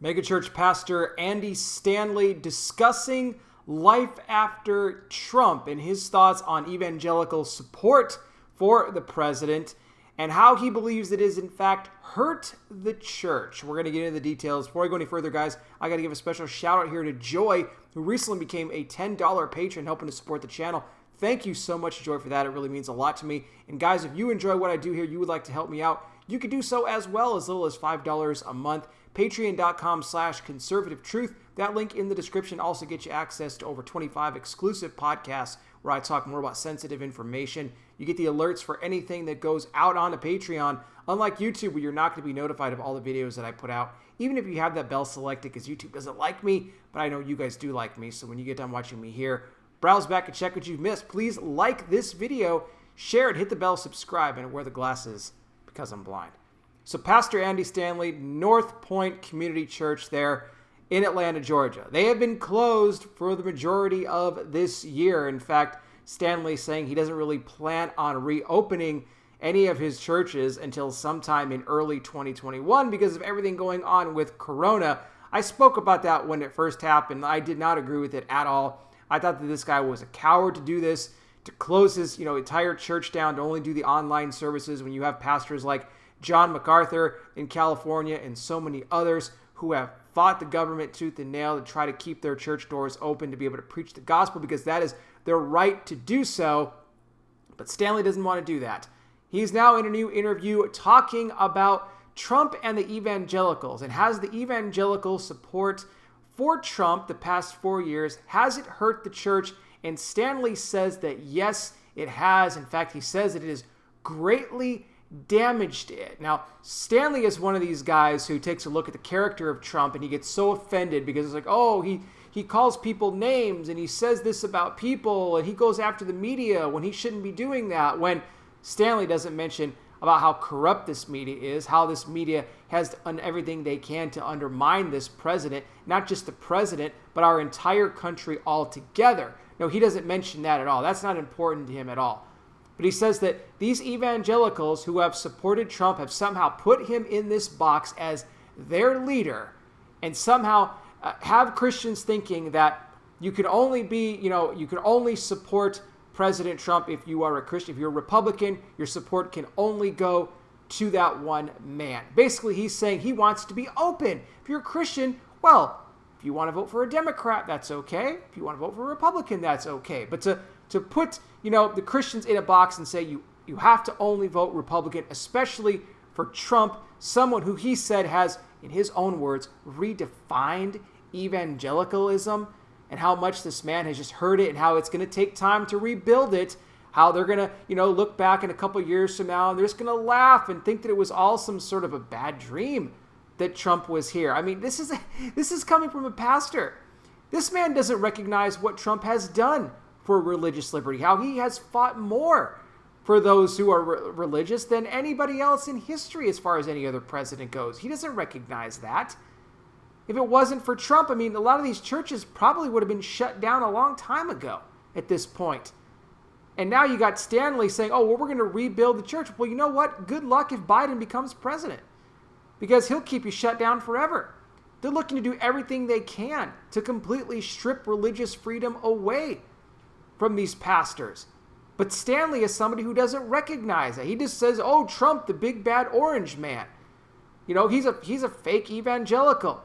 Megachurch pastor Andy Stanley discussing life after Trump and his thoughts on evangelical support for the president and how he believes it has in fact hurt the church. We're going to get into the details. Before I go any further, guys, I got to give a special shout out here to Joy, who recently became a $10 patron helping to support the channel. Thank you so much, Joy, for that. It really means a lot to me. And guys, if you enjoy what I do here, you would like to help me out, you can do so as well, as little as $5 a month. Patreon.com/conservative truth. That link in the description also gets you access to over 25 exclusive podcasts where I talk more about sensitive information. You get the alerts for anything that goes out onto Patreon, unlike YouTube, where you're not going to be notified of all the videos that I put out, even if you have that bell selected, because YouTube doesn't like me, but I know you guys do like me. So when you get done watching me here, browse back and check what you've missed. Please like this video, share it, hit the bell, subscribe, and wear the glasses because I'm blind. So Pastor Andy Stanley, North Point Community Church there in Atlanta, Georgia. They have been closed for the majority of this year. In fact, Stanley saying he doesn't really plan on reopening any of his churches until sometime in early 2021 because of everything going on with Corona. I spoke about that when it first happened. I did not agree with it at all. I thought that this guy was a coward to do this, to close his entire church down, to only do the online services when you have pastors like John MacArthur in California and so many others who have fought the government tooth and nail to try to keep their church doors open to be able to preach the gospel because that is their right to do so. But Stanley doesn't want to do that. He's now in a new interview talking about Trump and the evangelicals and has the evangelical support for Trump the past 4 years. Has it hurt the church? And Stanley says that yes, it has. In fact, he says that it has greatly damaged it. Now, Stanley is one of these guys who takes a look at the character of Trump and he gets so offended because it's like, oh, he calls people names and he says this about people and he goes after the media when he shouldn't be doing that, when Stanley doesn't mention about how corrupt this media is, how this media has done everything they can to undermine this president, not just the president, but our entire country altogether. No, he doesn't mention that at all. That's not important to him at all. But he says that these evangelicals who have supported Trump have somehow put him in this box as their leader and somehow have Christians thinking that you can only be, you can only support President Trump if you are a Christian. If you're a Republican, your support can only go to that one man. Basically, he's saying he wants to be open. If you're a Christian, well, if you want to vote for a Democrat, that's okay. If you want to vote for a Republican, that's okay. But to put, the Christians in a box and say you have to only vote Republican, especially for Trump, someone who he said has, in his own words, redefined evangelicalism, and how much this man has just hurt it and how it's going to take time to rebuild it, how they're going to, look back in a couple years from now and they're just going to laugh and think that it was all some sort of a bad dream that Trump was here. I mean, this is coming from a pastor. This man doesn't recognize what Trump has done for religious liberty, how he has fought more for those who are religious than anybody else in history as far as any other president goes. He doesn't recognize that. If it wasn't for Trump, a lot of these churches probably would have been shut down a long time ago at this point. And now you got Stanley saying, oh, well, we're going to rebuild the church. Well, you know what? Good luck if Biden becomes president, because he'll keep you shut down forever. They're looking to do everything they can to completely strip religious freedom away from these pastors. But Stanley is somebody who doesn't recognize that. He just says, oh, Trump, the big bad orange man. He's a fake evangelical.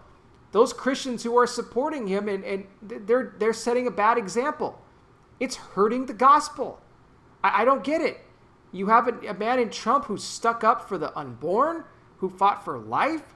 Those Christians who are supporting him, and they're setting a bad example. It's hurting the gospel. I don't get it. You have a man in Trump who stuck up for the unborn, who fought for life,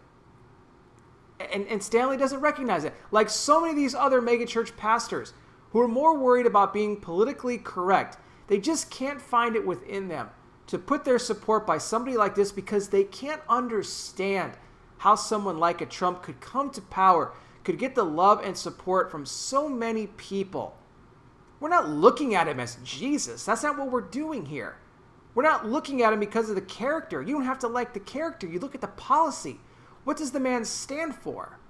and Stanley doesn't recognize it. Like so many of these other megachurch pastors who are more worried about being politically correct, they just can't find it within them to put their support by somebody like this because they can't understand how someone like a Trump could come to power, could get the love and support from so many people. We're not looking at him as Jesus. That's not what we're doing here. We're not looking at him because of the character. You don't have to like the character. You look at the policy. What does the man stand for?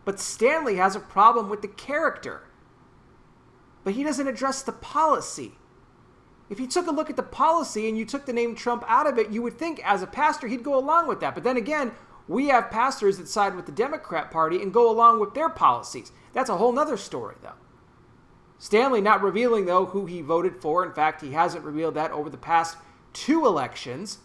But Stanley has a problem with the character. But he doesn't address the policy. If you took a look at the policy and you took the name Trump out of it, you would think as a pastor he'd go along with that. But then again, We have pastors that side with the Democrat Party and go along with their policies. That's a whole nother story, though. Stanley not revealing, though, who he voted for. In fact, he hasn't revealed that over the past 2 elections.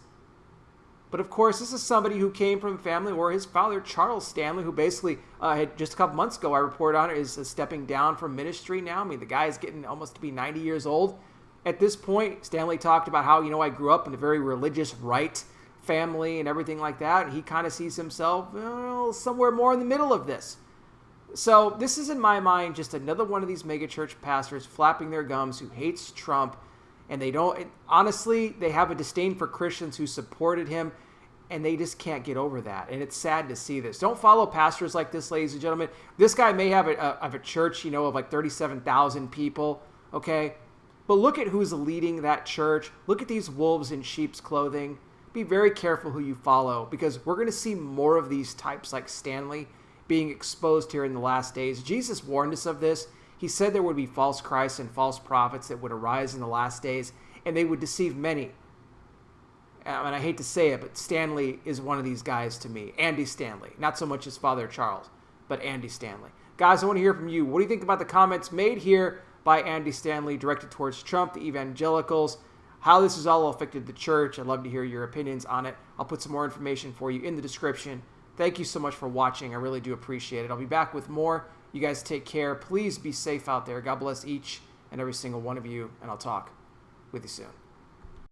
But, of course, this is somebody who came from a family where his father, Charles Stanley, who basically had just a couple months ago, I reported on it, is stepping down from ministry now. I mean, the guy is getting almost to be 90 years old. At this point, Stanley talked about how, I grew up in a very religious right family and everything like that. And he kind of sees himself somewhere more in the middle of this. So this is, in my mind, just another one of these megachurch pastors flapping their gums who hates Trump. And honestly, they have a disdain for Christians who supported him. And they just can't get over that. And it's sad to see this. Don't follow pastors like this, ladies and gentlemen. This guy may have a church, of like 37,000 people, okay? But look at who's leading that church. Look at these wolves in sheep's clothing. Be very careful who you follow, because we're going to see more of these types like Stanley being exposed here in the last days. Jesus warned us of this. He said there would be false Christs and false prophets that would arise in the last days, and they would deceive many. And I hate to say it, but Stanley is one of these guys to me. Andy Stanley. Not so much his father, Charles, but Andy Stanley. Guys, I want to hear from you. What do you think about the comments made here by Andy Stanley directed towards Trump, the evangelicals, how this has all affected the church? I'd love to hear your opinions on it. I'll put some more information for you in the description. Thank you so much for watching. I really do appreciate it. I'll be back with more. You guys take care. Please be safe out there. God bless each and every single one of you, and I'll talk with you soon.